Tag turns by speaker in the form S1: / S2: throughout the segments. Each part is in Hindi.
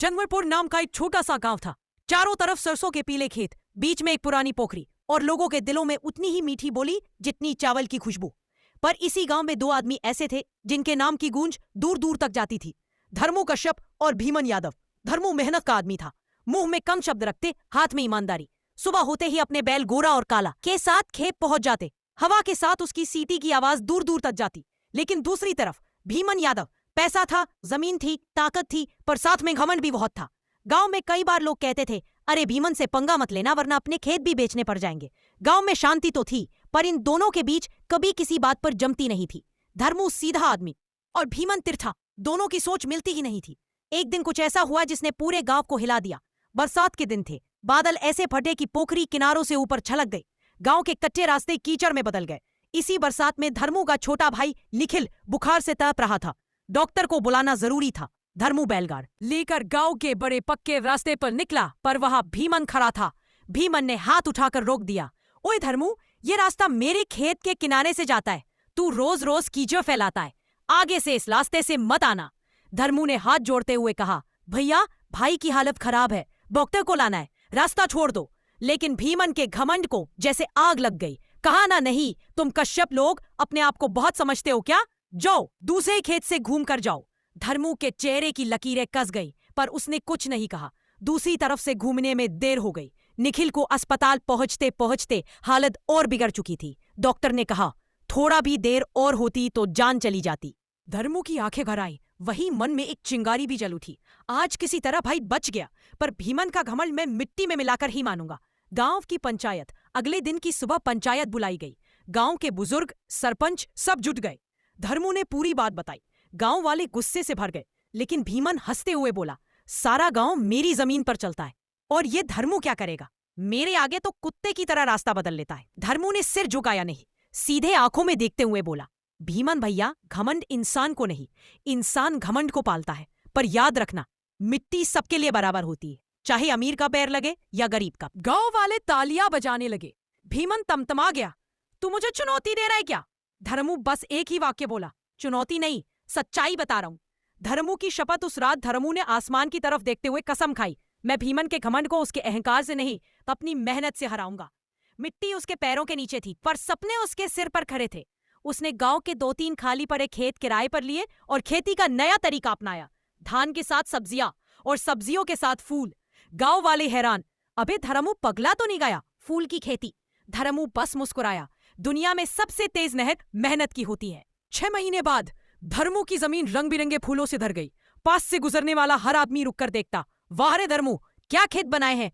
S1: जंगलपुर नाम का एक छोटा सा गांव था। चारों तरफ सरसों के पीले खेत, बीच में एक पुरानी पोखरी और लोगों के दिलों में उतनी ही मीठी बोली जितनी चावल की खुशबू। पर इसी गांव में दो आदमी ऐसे थे जिनके नाम की गूंज दूर दूर तक जाती थी। धर्मू कश्यप और भीमन यादव। धर्मू मेहनत का आदमी था, मुंह में कम शब्द रखते, हाथ में ईमानदारी। सुबह होते ही अपने बैल गोरा और काला के साथ खेत पहुंच जाते। हवा के साथ उसकी सीटी की आवाज दूर दूर तक जाती। लेकिन दूसरी तरफ भीमन यादव, पैसा था, जमीन थी, ताकत थी, पर साथ में घमंड भी बहुत था। गांव में कई बार लोग कहते थे, अरे भीमन से पंगा मत लेना वरना अपने खेत भी बेचने पड़ जाएंगे। गांव में शांति तो थी, पर इन दोनों के बीच कभी किसी बात पर जमती नहीं थी। धर्मू सीधा आदमी और भीमन तिरछा, दोनों की सोच मिलती ही नहीं थी। एक दिन कुछ ऐसा हुआ जिसने पूरे गांव को हिला दिया। बरसात के दिन थे, बादल ऐसे फटे कि पोखरी किनारों से ऊपर छलक गई। गांव के कच्चे रास्ते कीचड़ में बदल गए। इसी बरसात में धर्मू का छोटा भाई निखिल बुखार से तड़प रहा था। डॉक्टर को बुलाना जरूरी था। धर्मू बैलगाड़ लेकर गांव के बड़े पक्के रास्ते पर निकला, पर वहां भीमन खड़ा था। भीमन ने हाथ उठाकर रोक दिया। ओए धर्मू, ये रास्ता मेरे खेत के किनारे से जाता है। तू रोज रोज कीचड़ फैलाता है, आगे से इस रास्ते से मत आना। धर्मू ने हाथ जोड़ते हुए कहा, भैया भाई की हालत खराब है, डॉक्टर को लाना है, रास्ता छोड़ दो। लेकिन भीमन के घमंड को जैसे आग लग गई। कहा ना, नहीं, तुम कश्यप लोग अपने आप को बहुत समझते हो क्या? जाओ दूसरे खेत से घूम कर जाओ। धर्मू के चेहरे की लकीरें कस गई, पर उसने कुछ नहीं कहा। दूसरी तरफ से घूमने में देर हो गई। निखिल को अस्पताल पहुंचते पहुंचते हालत और बिगड़ चुकी थी। डॉक्टर ने कहा, थोड़ा भी देर और होती तो जान चली जाती। धर्मू की आंखें भर आई। वहीं मन में एक चिंगारी भी जल उठी। आज किसी तरह भाई बच गया, पर भीमन का घमंड मैं मिट्टी में मिलाकर ही मानूंगा। गांव की पंचायत। अगले दिन की सुबह पंचायत बुलाई गई। गांव के बुजुर्ग, सरपंच सब जुट गए। धर्मू ने पूरी बात बताई। गांव वाले गुस्से से भर गए, लेकिन भीमन हंसते हुए बोला, सारा गांव मेरी जमीन पर चलता है और ये धर्मू क्या करेगा? मेरे आगे तो कुत्ते की तरह रास्ता बदल लेता है। धर्मू ने सिर झुकाया नहीं, सीधे आंखों में देखते हुए बोला, भीमन भैया, घमंड इंसान को नहीं, इंसान घमंड को पालता है। पर याद रखना, मिट्टी सबके लिए बराबर होती है, चाहे अमीर का पैर लगे या गरीब का। गांव वाले तालियां बजाने लगे। भीमन तमतमा गया, तू मुझे चुनौती दे रहा है क्या? धर्मू बस एक ही वाक्य बोला, चुनौती नहीं, सच्चाई बता रहा हूं। धर्मू की शपथ। उस रात धर्मू ने आसमान की तरफ देखते हुए कसम खाई, मैं भीमन के घमंड को उसके अहंकार से नहीं तो अपनी मेहनत से हराऊंगा। मिट्टी उसके पैरों के नीचे थी, पर सपने उसके सिर पर खड़े थे। उसने गांव के 2-3 खाली पड़े खेत किराए पर लिए और खेती का नया तरीका अपनाया। धान के साथ सब्जियां और सब्जियों के साथ फूल। गांव वाले हैरान, अबे धर्मू पगला तो नहीं गया? फूल की खेती। धर्मू बस मुस्कुराया, दुनिया में सबसे तेज नहर मेहनत की होती है। 6 महीने बाद धर्मू की जमीन रंग बिरंगे फूलों से भर गई। पास से गुजरने वाला हर आदमी रुककर देखता, वाह रे धर्मू, क्या खेत बनाए हैं।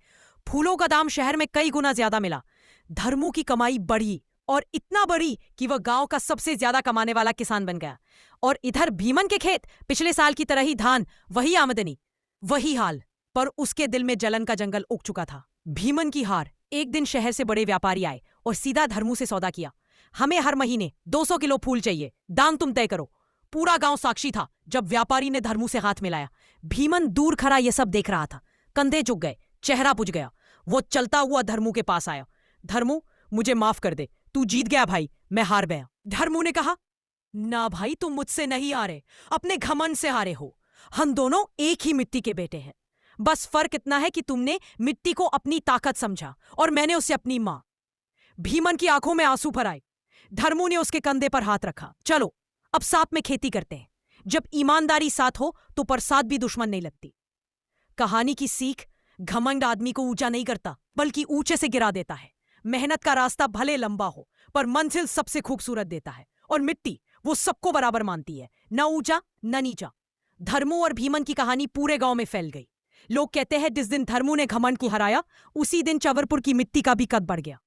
S1: फूलों का दाम शहर में कई गुना ज्यादा मिला। धर्मू की कमाई बढ़ी और इतना बढ़ी कि वह गांव का सबसे ज्यादा कमाने वाला किसान बन गया। और इधर भीमन के खेत, पिछले साल की तरह ही धान, वही आमदनी, वही हाल। पर उसके दिल में जलन का जंगल उग चुका था। भीमन की हार। एक दिन शहर से बड़े व्यापारी आए और सीधा धर्मू से सौदा किया, हमें हर महीने 200 किलो फूल चाहिए, दाम तुम तय करो। पूरा गांव साक्षी था जब व्यापारी ने धर्मू से हाथ मिलाया। भीमन दूर खड़ा यह सब देख रहा था। कंधे झुक गए, चेहरा बुझ गया। वो चलता हुआ धर्मू के पास आया, धर्मू मुझे माफ कर दे, तू जीत गया भाई, मैं हार गया। धर्मू ने कहा, ना भाई, तुम मुझसे नहीं हारे, अपने घमंड से हारे हो। हम दोनों एक ही मिट्टी के बेटे हैं, बस फर्क इतना है कि तुमने मिट्टी को अपनी ताकत समझा और मैंने उसे अपनी मां। भीमन की आंखों में आंसू भर आए। धर्मू ने उसके कंधे पर हाथ रखा, चलो अब साथ में खेती करते हैं। जब ईमानदारी साथ हो तो प्रसाद भी दुश्मन नहीं लगती। कहानी की सीख, घमंड आदमी को ऊंचा नहीं करता बल्कि ऊंचे से गिरा देता है। मेहनत का रास्ता भले लंबा हो, पर मंजिल सबसे खूबसूरत देता है। और मिट्टी वो सबको बराबर मानती है, न ऊंचा न नीचा। धर्मू और भीमन की कहानी पूरे गांव में फैल गई। लोग कहते हैं जिस दिन धर्मू ने घमंड को हराया, उसी दिन चंवरपुर की मिट्टी का भी कद बढ़ गया।